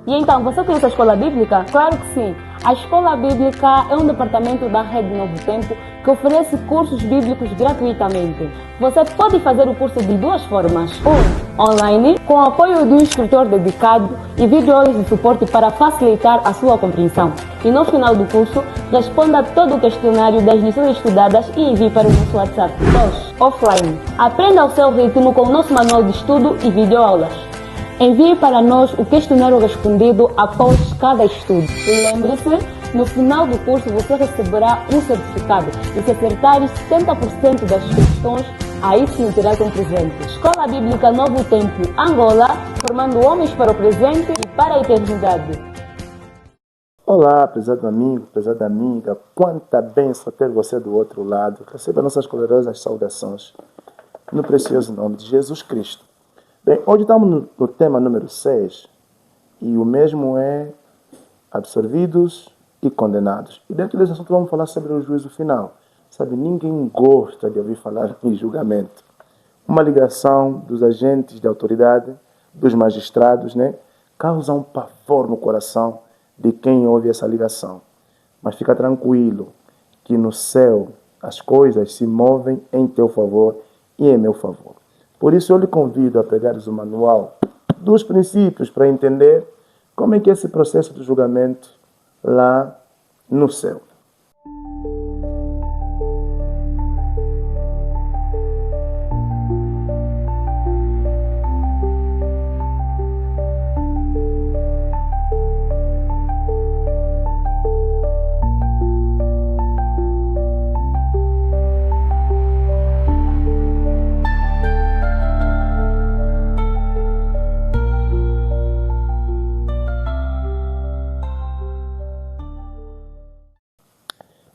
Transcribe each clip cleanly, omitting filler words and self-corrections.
E então, você conhece a Escola Bíblica? Claro que sim! A Escola Bíblica é um departamento da Rede Novo Tempo que oferece cursos bíblicos gratuitamente. Você pode fazer o curso de duas formas. Online, com o apoio de um instrutor dedicado e videoaulas de suporte para facilitar a sua compreensão. E no final do curso, responda todo o questionário das lições estudadas e envie para o nosso WhatsApp. 2. Offline. Aprenda ao seu ritmo com o nosso manual de estudo e videoaulas. Envie para nós o questionário respondido após cada estudo. E lembre-se, no final do curso você receberá um certificado. E se acertares 70% das questões, aí sim terás um presente. Escola Bíblica Novo Tempo, Angola, formando homens para o presente e para a eternidade. Olá, prezado amigo, prezada amiga, quanta bênção ter você do outro lado. Receba nossas calorosas saudações, no precioso nome de Jesus Cristo. Bem, hoje estamos no tema número 6, e o mesmo é absorvidos e condenados. E dentro desse assunto vamos falar sobre o juízo final. Sabe, ninguém gosta de ouvir falar em julgamento. Uma ligação dos agentes de autoridade, dos magistrados, causa um pavor no coração de quem ouve essa ligação. Mas fica tranquilo que no céu as coisas se movem em teu favor e em meu favor. Por isso eu lhe convido a pegares o manual dos princípios para entender como é que é esse processo de julgamento lá no céu.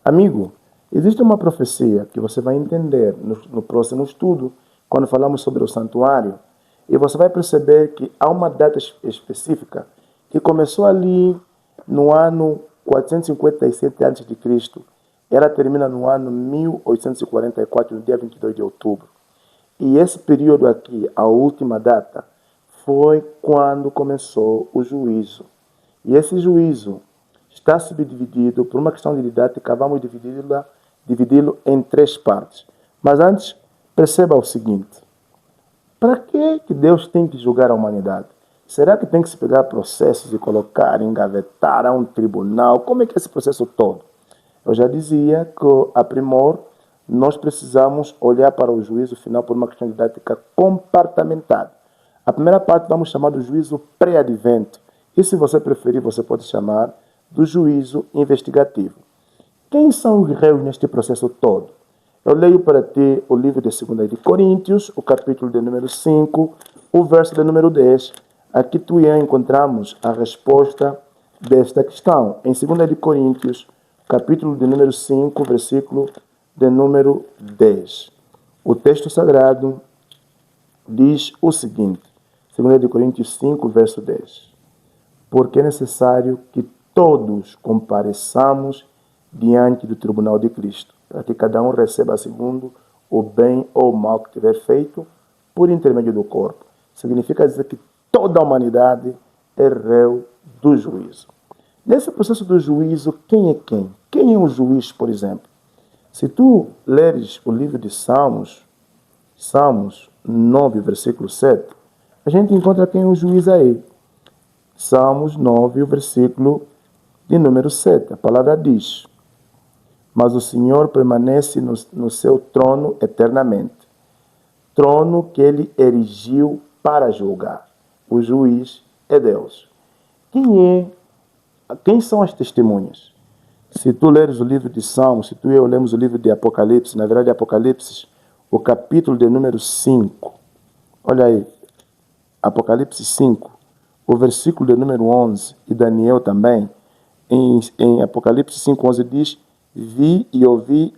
Amigo, existe uma profecia que você vai entender no próximo estudo, quando falamos sobre o santuário, e você vai perceber que há uma data específica que começou ali no ano 457 a.C. Ela termina no ano 1844, no dia 22 de outubro. E esse período aqui, a última data, foi quando começou o juízo. E esse juízo está subdividido, por uma questão de didática, vamos dividi-lo em 3 partes. Mas antes, perceba o seguinte: para que Deus tem que julgar a humanidade? Será que tem que se pegar processos e colocar, engavetar a um tribunal? Como é que é esse processo todo? Eu já dizia que, a primor, nós precisamos olhar para o juízo final por uma questão didática compartamentada. A primeira parte vamos chamar do juízo pré-advento. E se você preferir, você pode chamar do juízo investigativo. Quem são os réus neste processo todo? Eu leio para ti o livro de 2 de Coríntios, o capítulo de número 5, o verso de número 10. Aqui tu e eu encontramos a resposta desta questão. Em 2 de Coríntios, capítulo de número 5, versículo de número 10. O texto sagrado diz o seguinte, 2 de Coríntios 5, verso 10. Porque é necessário que todos compareçamos diante do tribunal de Cristo, para que cada um receba segundo o bem ou o mal que tiver feito por intermédio do corpo. Significa dizer que toda a humanidade é réu do juízo. Nesse processo do juízo, quem é quem? Quem é o juiz, por exemplo? Se tu leres o livro de Salmos 9, versículo 7, a gente encontra quem é o juiz aí. Salmos 9, o versículo de número 7, a palavra diz: mas o Senhor permanece no seu trono eternamente, trono que ele erigiu para julgar. O juiz é Deus. Quem são as testemunhas? Se tu leres o livro de Salmos, se tu e eu lemos o livro de Apocalipse, na verdade Apocalipse, o capítulo de número 5, olha aí, Apocalipse 5, o versículo de número 11, e Daniel também, em Apocalipse 5:11 diz: vi e ouvi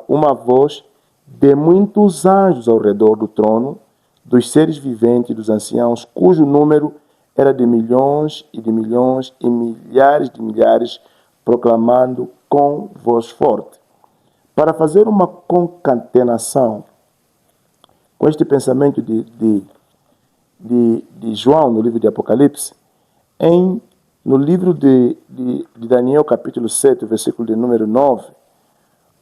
uma voz de muitos anjos ao redor do trono, dos seres viventes e dos anciãos, cujo número era de milhões e de milhões e milhares de milhares, proclamando com voz forte. Para fazer uma concatenação com este pensamento de João, no livro de Apocalipse, em No livro de Daniel, capítulo 7, versículo de número 9,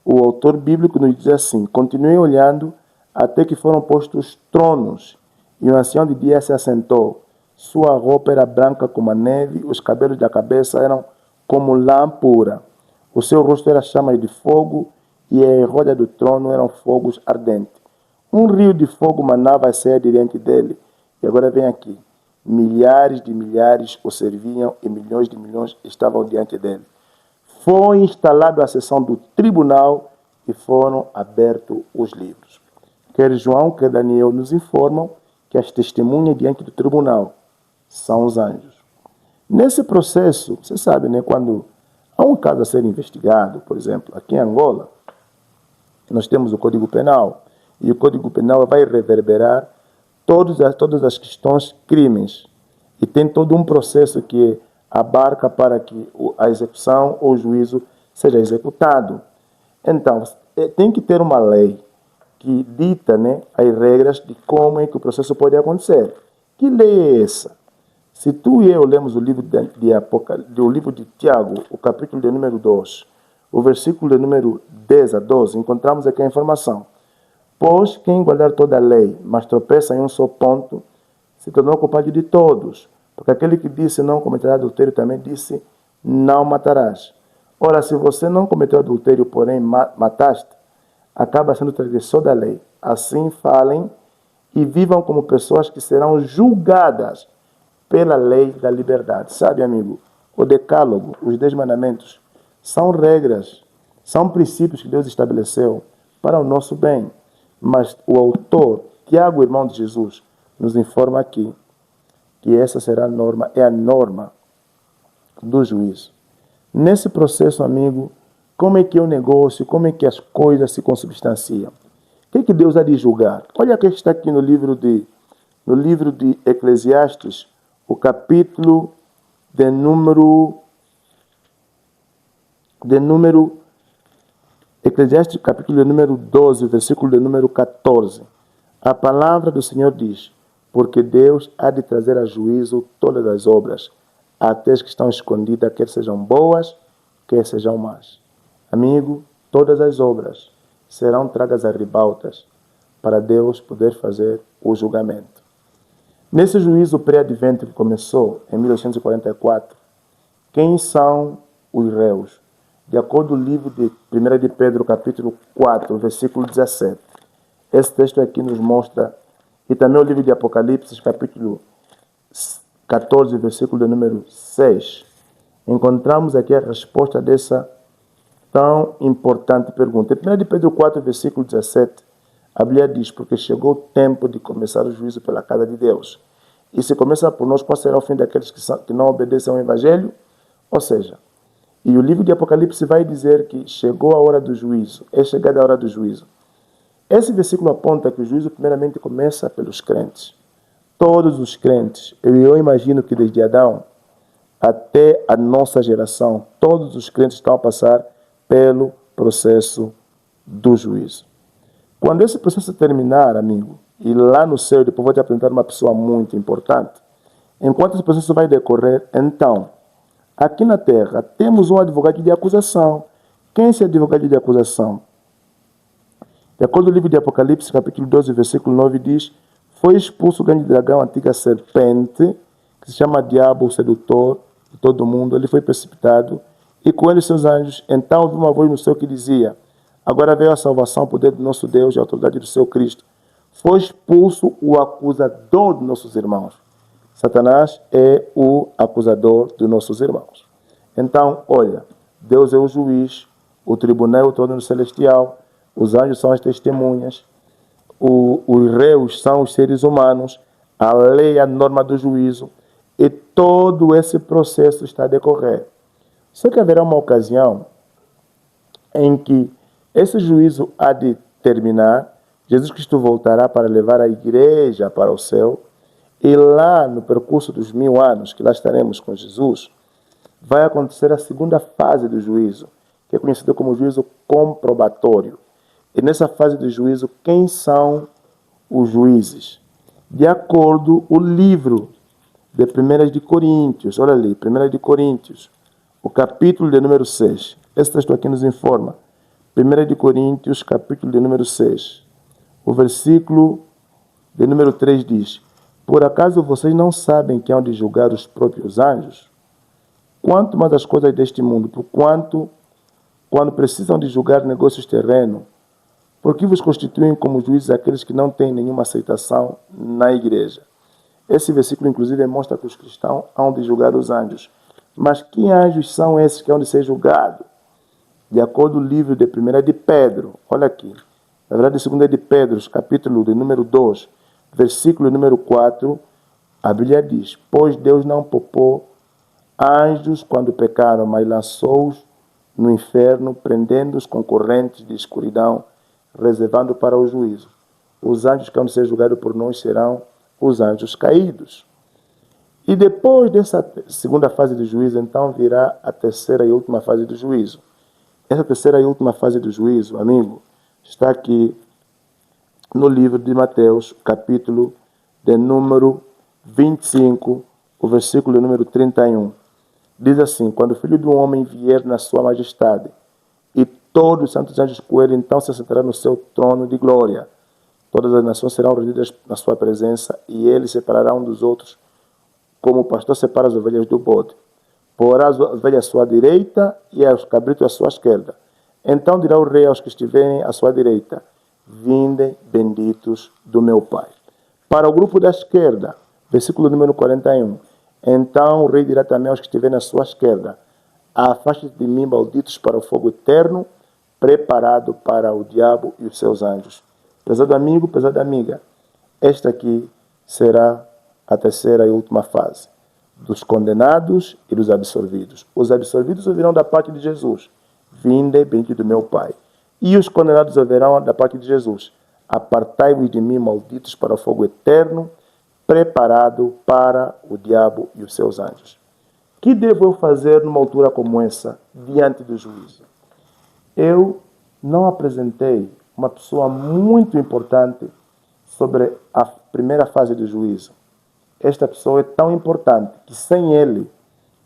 o autor bíblico nos diz assim: continuei olhando até que foram postos tronos, e o ancião de dia se assentou. Sua roupa era branca como a neve, os cabelos da cabeça eram como lã pura. O seu rosto era chamas de fogo, e a roda do trono eram fogos ardentes. Um rio de fogo manava a sair diante dele. E agora vem aqui. Milhares de milhares o serviam e milhões de milhões estavam diante dele. Foi instalada a sessão do tribunal e foram abertos os livros. Quer João, quer Daniel nos informam que as testemunhas diante do tribunal são os anjos. Nesse processo, você sabe, né, quando há um caso a ser investigado, por exemplo, aqui em Angola, nós temos o Código Penal, e o Código Penal vai reverberar todas as questões crimes. E tem todo um processo que abarca para que a execução ou o juízo seja executado. Então, tem que ter uma lei que dita, né, as regras de como é que o processo pode acontecer. Que lei é essa? Se tu e eu lemos o livro do livro de Tiago, o capítulo de número 2, o versículo de número 10 a 12, encontramos aqui a informação. Pois quem guardar toda a lei, mas tropeça em um só ponto, se tornou culpado de todos. Porque aquele que disse não cometerá adultério também disse não matarás. Ora, se você não cometeu adultério, porém mataste, acaba sendo transgressor da lei. Assim falem e vivam como pessoas que serão julgadas pela lei da liberdade. Sabe, amigo, o decálogo, os 10 mandamentos, são regras, são princípios que Deus estabeleceu para o nosso bem. Mas o autor, Tiago, irmão de Jesus, nos informa aqui que essa será a norma, é a norma do juízo. Nesse processo, amigo, como é que é o negócio, como é que as coisas se consubstanciam? O que Deus há de julgar? Olha o que está aqui no livro de Eclesiastes, o capítulo de número Eclesiastes, capítulo de número 12, versículo de número 14. A palavra do Senhor diz: porque Deus há de trazer a juízo todas as obras, até as que estão escondidas, quer sejam boas, quer sejam más. Amigo, todas as obras serão tragas a ribaltas para Deus poder fazer o julgamento. Nesse juízo pré-advento que começou em 1844, quem são os réus? De acordo com o livro de 1 de Pedro, capítulo 4, versículo 17. Esse texto aqui nos mostra, e também o livro de Apocalipse, capítulo 14, versículo de número 6. Encontramos aqui a resposta dessa tão importante pergunta. Em 1 de Pedro 4, versículo 17, a Bíblia diz: porque chegou o tempo de começar o juízo pela casa de Deus. E se começar por nós, qual será o fim daqueles que não obedecem ao Evangelho? Ou seja, e o livro de Apocalipse vai dizer que chegou a hora do juízo, é chegada a hora do juízo. Esse versículo aponta que o juízo primeiramente começa pelos crentes. Todos os crentes, eu imagino que desde Adão até a nossa geração, todos os crentes estão a passar pelo processo do juízo. Quando esse processo terminar, amigo, e lá no céu, depois vou te apresentar uma pessoa muito importante, enquanto esse processo vai decorrer, então, aqui na terra, temos um advogado de acusação. Quem é esse advogado de acusação? De acordo com o livro de Apocalipse, capítulo 12, versículo 9, diz: foi expulso o grande dragão, a antiga serpente, que se chama Diabo, o sedutor de todo mundo. Ele foi precipitado, e com ele seus anjos. Então ouvi uma voz no céu que dizia: agora veio a salvação, o poder do nosso Deus e a autoridade do seu Cristo. Foi expulso o acusador de nossos irmãos. Satanás é o acusador de nossos irmãos. Então, olha, Deus é o juiz, o tribunal é o trono celestial, os anjos são as testemunhas, os réus são os seres humanos, a lei é a norma do juízo, e todo esse processo está a decorrer. Só que haverá uma ocasião em que esse juízo há de terminar, Jesus Cristo voltará para levar a igreja para o céu, e lá no percurso dos 1000 anos, que lá estaremos com Jesus, vai acontecer a segunda fase do juízo, que é conhecido como juízo comprobatório. E nessa fase do juízo, quem são os juízes? De acordo com o livro de 1 de Coríntios. Olha ali, 1 de Coríntios, o capítulo de número 6. Esse texto aqui nos informa. 1 de Coríntios, capítulo de número 6. O versículo de número 3 diz: por acaso vocês não sabem que hão de julgar os próprios anjos? Quanto mais as coisas deste mundo, porquanto, quando precisam de julgar negócios terrenos, por que vos constituem como juízes aqueles que não têm nenhuma aceitação na igreja? Esse versículo, inclusive, mostra que os cristãos hão de julgar os anjos. Mas que anjos são esses que hão de ser julgados? De acordo com o livro de 1 de Pedro, olha aqui, na verdade, 2 de Pedro, capítulo de número 2, versículo número 4, a Bíblia diz: pois Deus não poupou anjos quando pecaram, mas lançou-os no inferno, prendendo-os com correntes de escuridão, reservando para o juízo. Os anjos que vão ser julgados por nós serão os anjos caídos. E depois dessa segunda fase do juízo, então virá a terceira e última fase do juízo. Essa terceira e última fase do juízo, amigo, está aqui no livro de Mateus, capítulo de número 25, o versículo número 31. Diz assim: quando o Filho do Homem vier na sua majestade, e todos os santos anjos com ele, então se sentará no seu trono de glória. Todas as nações serão reunidas na sua presença, e ele separará um dos outros, como o pastor separa as ovelhas do bode. Porá as ovelhas à sua direita e os cabritos à sua esquerda. Então dirá o rei aos que estiverem à sua direita: vinde, benditos do meu Pai. Para o grupo da esquerda, versículo número 41. Então o rei dirá também aos que estiverem à sua esquerda: afaste de mim, malditos, para o fogo eterno, preparado para o diabo e os seus anjos. Pesado amigo, pesada amiga, esta aqui será a terceira e última fase dos condenados e dos absolvidos. Os absolvidos ouvirão da parte de Jesus: vinde, bendito do meu Pai. E os condenados ouvirão da parte de Jesus: apartai-vos de mim, malditos, para o fogo eterno, preparado para o diabo e os seus anjos. Que devo eu fazer numa altura como essa, diante do juízo? Eu não apresentei uma pessoa muito importante sobre a primeira fase do juízo. Esta pessoa é tão importante que sem ele,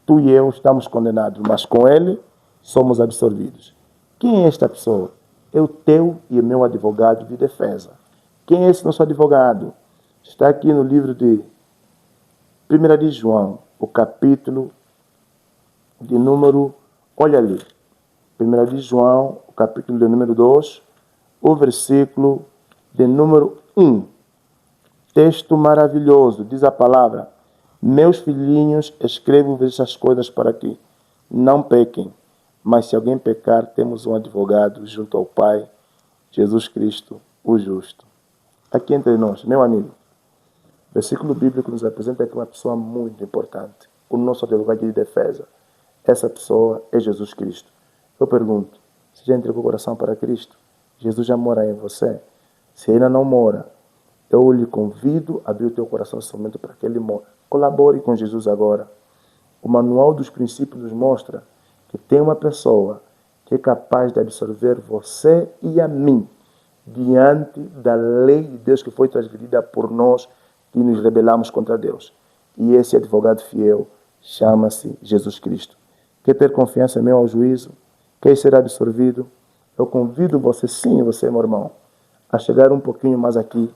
tu e eu estamos condenados, mas com ele somos absolvidos. Quem é esta pessoa? É o teu e o meu advogado de defesa. Quem é esse nosso advogado? Está aqui no livro de 1 de João, o capítulo de número, olha ali, 1 de João, o capítulo de número 2, o versículo de número 1. Texto maravilhoso, diz a palavra: meus filhinhos, escrevo-vos essas coisas para que não pequem. Mas se alguém pecar, temos um advogado junto ao Pai, Jesus Cristo, o justo. Aqui entre nós, meu amigo, o versículo bíblico nos apresenta aqui uma pessoa muito importante, o nosso advogado de defesa. Essa pessoa é Jesus Cristo. Eu pergunto: você já entregou o coração para Cristo? Jesus já mora em você? Se ainda não mora, eu lhe convido a abrir o teu coração nesse momento para que ele mora. Colabore com Jesus agora. O manual dos princípios nos mostra que tem uma pessoa que é capaz de absorver você e a mim diante da lei de Deus que foi transferida por nós que nos rebelamos contra Deus. E esse advogado fiel chama-se Jesus Cristo. Quer ter confiança em meu ao juízo? Quer ser absorvido? Eu convido você, sim, você, meu irmão, a chegar um pouquinho mais aqui.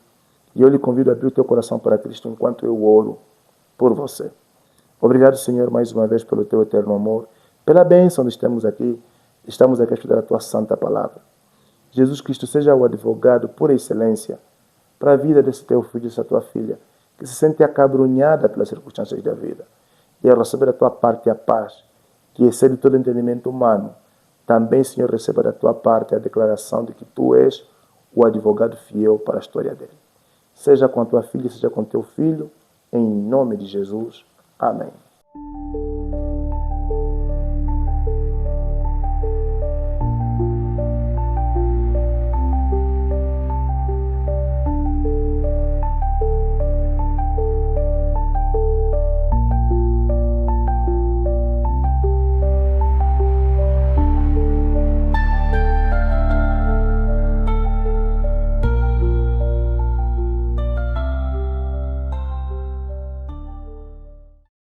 E eu lhe convido a abrir o teu coração para Cristo enquanto eu oro por você. Obrigado, Senhor, mais uma vez pelo teu eterno amor, pela bênção de estarmos aqui a estudar a tua santa palavra. Jesus Cristo seja o advogado por excelência para a vida desse teu filho, dessa tua filha, que se sente acabrunhada pelas circunstâncias da vida. E ao receber da tua parte a paz, que excede todo entendimento humano, também, Senhor, receba da tua parte a declaração de que tu és o advogado fiel para a história dele. Seja com a tua filha, seja com teu filho, em nome de Jesus. Amém.